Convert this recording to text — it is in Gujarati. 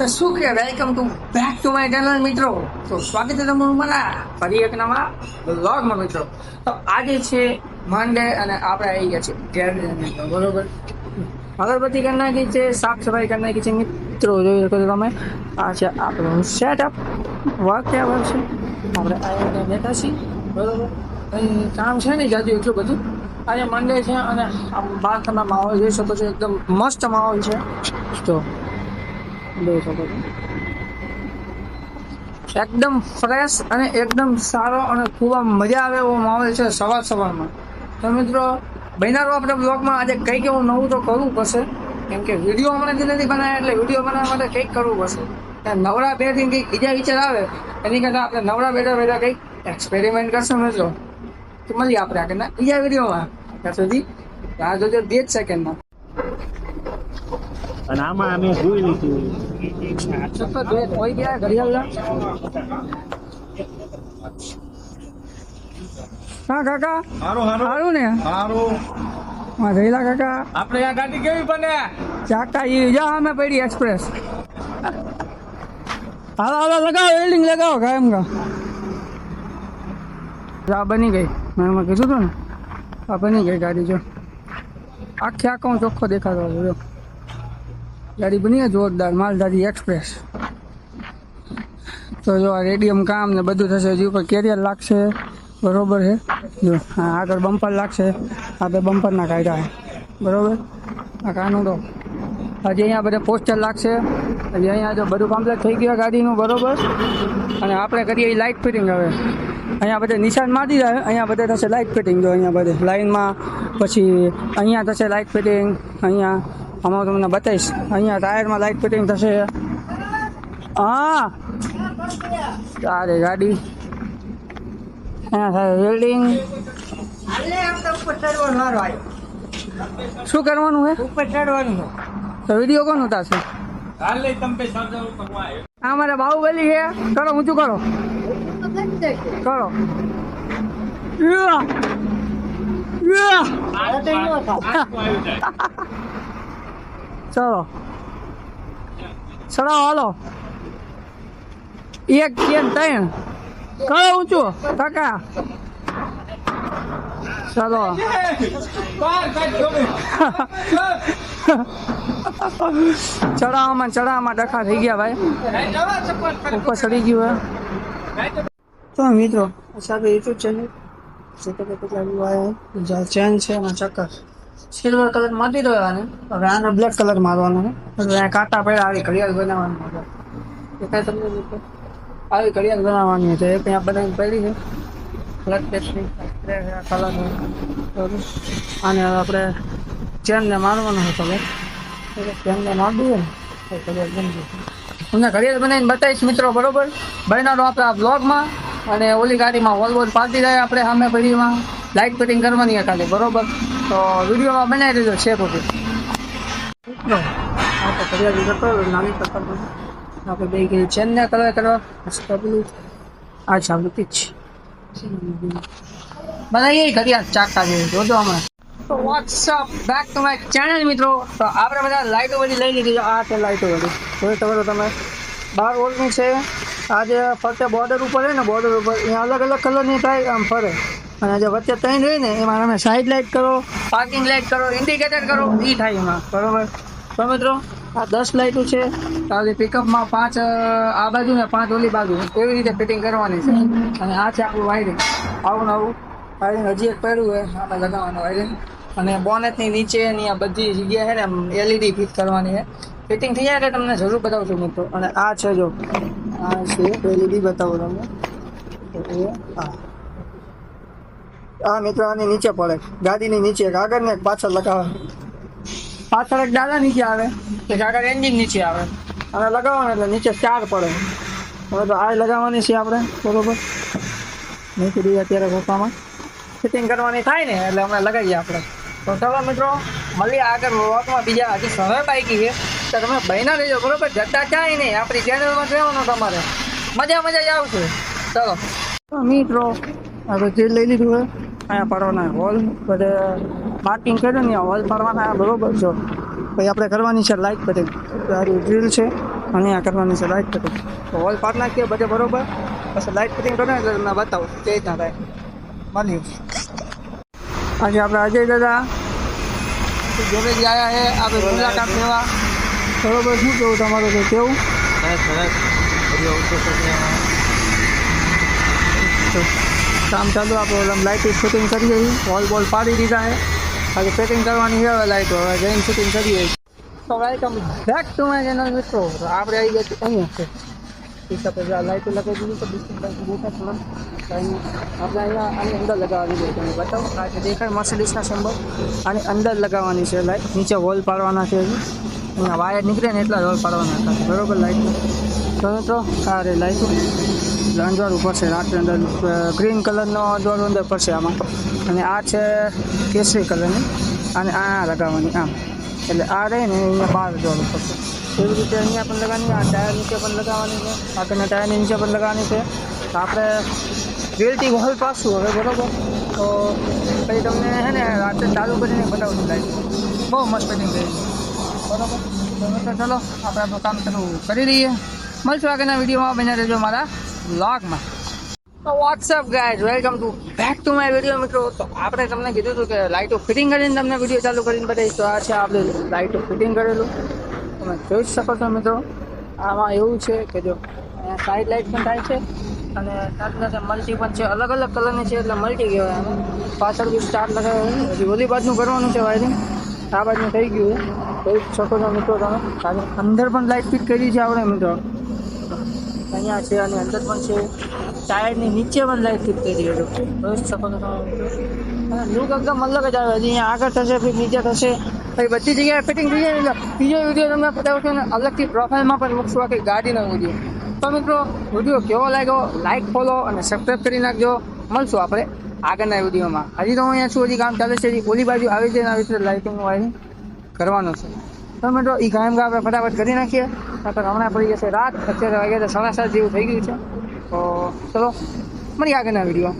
તો શું કે welcome to back to my channel મિત્રો. તો સ્વાગત છે તમારું મારા ફરી એક નવા વ્લોગમાં મિત્રો. તો આજે છે મંડે અને આપણે આવી ગયા છે ઘેર મિત્રો. બરોબર, અગરબત્તી કરી નાખી છે, સાફ સફાઈ કરી નાખી છે મિત્રો. જોઈ શકો છો તમે, આ છે આપણું સેટઅપ. વર્ક ત્યાં છે, આપણે અહીંયા બેઠા છીએ. બરોબર, કંઈ કામ છે નહીં જાજુ એટલું બધું. આજે મંડે છે અને બહાર તમે માહોલ જોઈ શકો છો, એકદમ મસ્ત માહોલ છે. તો જોઈ શકો છો, એકદમ ફ્રેશ અને એકદમ સારો અને ખૂબ મજા આવે એવો માહોલ છે સવારમાં. તો મિત્રો બન્યા રહો આપણે બ્લોગમાં. આજે કંઈક એવું નવું તો કરવું પડશે, કેમ કે વિડીયો હમણાંથી નથી બનાવ્યા, એટલે વિડીયો બનાવવા માટે કંઈક કરવું પડશે. નવરા બેઠી કંઈક બીજા વિચાર આવે એની કરતાં આપણે નવરા બેઠા કંઈક એક્સપેરિમેન્ટ કરશું મિત્રો. તો મળીએ આપણે આગળના બીજા વિડીયોમાં. ત્યાં સુધી રાહ જોજો 2 સેકન્ડમાં. અને આમાં અમે જોઈ લીધું કોઈ ગયા ઘડિયાળ. હા કાકા, સારું ને? હા રહેલા કાકા. આપણે આ ગાડી કેવી બને? ચાકા જા અમે પડી એક્સપ્રેસ. હાલો લગાવો, વેલ્ડિંગ લગાવો કાયમ કા. આ બની ગઈ, મેં એમાં કીધું હતું ને, આ બની ગઈ ગાડી. જો આખો ચોખ્ખો દેખાતો હતો. જો ગાડી બની જોરદાર, માલધારી એક્સપ્રેસ. તો જો આ રેડિયમ કામ ને બધું થશે. હજી ઉપર કેરિયર લાગશે, બરોબર છે. જો હા આગળ બમ્પર લાગશે, આપણે બમ્પરના કાઢ્યા છે, બરોબર. આ કાનું તો હજી અહીંયા બધા પોસ્ટર લાગશે. હજી અહીંયા જો બધું કમ્પ્લીટ થઈ ગયું ગાડીનું, બરોબર. અને આપણે કરીએ એ લાઇટ ફિટિંગ. હવે અહીંયા બધે નિશાન મારી જાય, અહીંયા બધે થશે લાઇટ ફિટિંગ. જો અહીંયા બધે લાઇનમાં, પછી અહીંયા થશે લાઇટ ફિટિંગ. અહીંયા આમાં તમને બતાવીશ, અહીંયા ટાયરમાં લાઇટ ફિટિંગ થશે. હા તારે ગાડી અહીંયા થાય વેલ્ડિંગ. શું કરવાનું હે? ઉપર ચડવાનું. તો વિડીયો કોણ ઉતારશે? હા મારે બાહુબલી છે. કરો ઊંચું કરો, કરો. ચલો ચડાવો, હાલો. 1 2 3 કરો ઊંચું કાકા. ચલો ચડાવવામાં ડખા થઈ ગયા ભાઈ, ઉપર ચડી ગયું હે. તો મિત્રો સાથે યુટ્યુબ ચેનલ ચેન છે અને ચક્કર સિલ્વર કલર મારી દો. આને હવે આને બ્લેક કલર મારવાનો છે. કાંટા પડ્યા, આવી ઘડિયાળ બનાવવાની દેખાય તમને મિત્રો. આવી ઘડિયાળ બનાવવાની છે. એક અહીંયા બનાવીને પડી છે બ્લેક પેસ્ટની કલર. આને આપણે ચેનને મારવાનો છે. કલર ચેનને મારી દઈએ ને ઘડિયાળ બની જશે. તમને ઘડિયાળ બનાવીને બતાવીશ મિત્રો, બરોબર. બનાવો આપણે આ બ્લોગમાં. અને ઓલી ગાડીમાં વોલ પાર્ટી જાય આપણે સામે પડીમાં લાઇટ ફિટિંગ કરવાની છે ખાલી, બરોબર. તો વિડીયોમાં બનાવી દેજો છે બધું. આપણે ઘડિયાળ કરતો નાની કરતા આપણે બે ગઈ ચેનને કલર કરવા. અચ્છા બધી જ બનાવીએ ઘડિયાળ ચાકા જેવી. જોજો હમણાં. તો WhatsApp back to my channel મિત્રો. તો આપણે બધા લાઇટો બધી લઈ લીધી. આ છે લાઇટો બધી, જોઈ શકો તમે. 12 વોલ્ટની છે. આ જે ફરતે બોર્ડર ઉપર હોય ને, બોર્ડર ઉપર અહીંયા અલગ અલગ કલરની થાય, આમ ફરે. અને જે વચ્ચે 3 હોય ને એમાં તમે સાઈડ લાઇટ કરો, પાર્કિંગ લાઇટ કરો, ઇન્ડિકેટર કરો, એ થાય એમાં, બરોબર. તો મિત્રો આ 10 લાઇટો છે. તારી પિકઅપમાં 5 આ બાજુ ને 5 ઓલી બાજુ, એવી રીતે ફિટિંગ કરવાની છે. અને આ છે આપણું વાયરિંગ. આવું વાયરિંગ હજી એક પડ્યું હોય આપણે લગાવવાનું વાયરિંગ. અને બોનેટની નીચેની આ બધી જગ્યા છે ને એલઈડી ફિટ કરવાની છે. ફિટિંગ થઈ જાય એટલે તમને જરૂર બતાવું છું મિત્રો. અને આ છે જો આ છે એલઈડી, બતાવું તમને. આ મિત્રો આની નીચે પડે, ગાડીની નીચે. એક આગળ ને એક પાછળ લગાવે. પાછળ એક ડાલા નીચે આવે, એક આગળ એન્જિન નીચે આવે. અને લગાવવાનું એટલે નીચે 4 પડે. હવે તો આ લગાવવાની છે આપણે, બરોબર. મૂકી દઈએ અત્યારે ગોપામાં. ફિટિંગ કરવાની થાય ને એટલે અમે લગાવીએ આપણે. તો ચાલો મિત્રો મળીએ આગળ વ્લોગમાં. બીજા હજી સમય બાકી છે તો તમે બહેના લેજો, બરોબર. જતા ક્યાંય નહીં, આપણી ચેનલમાં રહેવાનું તમારે. મજા જ આવશે. ચાલો મિત્રો આપણે તેલ લઈ લીધું હોય. અહીંયા પડવાના હોલ બધે પાર્કિંગ કર્યું ને હોલ પડવાના, બરોબર. જો પછી આપણે કરવાની છે લાઇટ ફિટિંગ. સારી ડ્રીલ છે અને આ કરવાની છે લાઇટ ફિટિંગ. તો હોલ પાડ નાખીએ બધે બરોબર, પછી લાઇટ ફિટિંગ કરો ને એટલે તમને બતાવો કે રીતના થાય. મળ્યું આજે આપણે અજય દાદા જોડે જ આવ્યા છે આપણે મુલાકાત લેવા. બરોબર, શું કેવું તમારું તો કેવું? તો કામ ચાલુ આપણે લાઇટ ફિટિંગ કરીએ છીએ, વોલ બોલ પાડી દીધા છે, બાકી ફિટિંગ કરવાની છે હવે લાઇટો, હવે જઈને ફિટિંગ કરીએ. તો welcome back to my channel મિત્રો. તો આપણે આવી ગયા છીએ અહીંયા છે આપણે લાઇટો લગાવી દીધી તો ડિસ્ટન્સ લાઇટ દેખાય થોડા. આપણે અહીંયા આની અંદર લગાવવાની છે, તમે બતાવો આ જે દેખાય મર્સિડીઝના સિમ્બલ આની અંદર લગાવવાની છે લાઇટ. નીચે વોલ પાડવાના છે હજી, અહીંયા વાયર નીકળે ને એટલા જ વોલ પાડવાના હતા બરોબર લાઇટનો. તો મિત્રો આ રે લાઇટો અંજવાળું પડશે રાત્રે અંદર, ગ્રીન કલરનો અંજવાળું અંદર પડશે આમાં, અને આ છે કેસરી કલરની, અને આ લગાવવાની આમ, એટલે આ રહે ને અહીંયા બહાર અંજવાળું પડશે. એવી રીતે અહીંયા પણ લગાવવાની, આ ટાયર નીચે પણ લગાવવાની છે, આગળના ટાયરની નીચે પણ લગાવવાની છે. તો આપણે ગ્રીલથી હોલ પાસું હવે બરોબર. તો પછી તમને છે ને રાત્રે ચાલુ કરીને બતાવું લાઈટ, બહુ મસ્ત ફિટિંગ થઈ બરોબર. તો ચલો આપણે આપણું કામ ચાલુ કરી દઈએ. મળશું આગળના વિડીયોમાં, બને રહેજો મારા વ્લોગમાં. તો WhatsApp guys, welcome to back to my video મિત્રો. તો આપણે તમને કીધું હતું કે લાઇટો ફિટિંગ કરીને તમને વિડીયો ચાલુ કરીને બતાવીશ. તો આ છે આપણે લાઇટો ફિટિંગ કરેલું, તમે જોઈ શકો છો મિત્રો. આમાં એવું છે કે જો અહીંયા સાઈડ લાઇટ પણ થાય છે, અને સાથે સાથે મલ્ટી પણ છે, અલગ અલગ કલરની છે એટલે મલ્ટી કહેવાય આમાં. પાછળ બી સ્ટાર લગાવે, હજી ઓલી બાજુનું કરવાનું છે વાયરિંગ, આ બાજુનું થઈ ગયું છે, જોઈ શકો છો મિત્રો તમે. અંદર પણ લાઇટ ફિટ કરી છે આપણે મિત્રો, અહીંયા છે અને અંદર પણ છે, ટાયરની નીચે પણ લાઇટ ફિટ કરી છે, જોઈ શકો છો તમે મિત્રો. અને લુક એકદમ અલગ જ આવે, હજી અહીંયા આગળ થશે પછી નીચે થશે, પછી બધી જગ્યાએ ફિટિંગ થઈ જાય. એટલે બીજો વિડીયો તમને બતાવું છું, અને અલગથી પ્રોફાઇલમાં પણ મૂકશું આખી ગાડીનો વિડીયો. તો મિત્રો વિડીયો કેવો લાગ્યો લાઇક ફોલો અને સબસ્ક્રાઈબ કરી નાખજો. મળશું આપણે આગળના વિડીયોમાં. હજી તો હું અહીંયા છું, હજી કામ ચાલે છે, હજી ઓલી બાજુ આવી જાય આવી રીતે લાઇટિંગનું વાયરિંગ કરવાનું છે. તો મિત્રો એ કામ આપણે ફટાફટ કરી નાખીએ, નહીંતર હમણાં પડી જશે રાત. અત્યારે વાગ્યા તો 7:30 જેવું થઈ ગયું છે. તો ચલો મળીએ આગળના વિડીયો.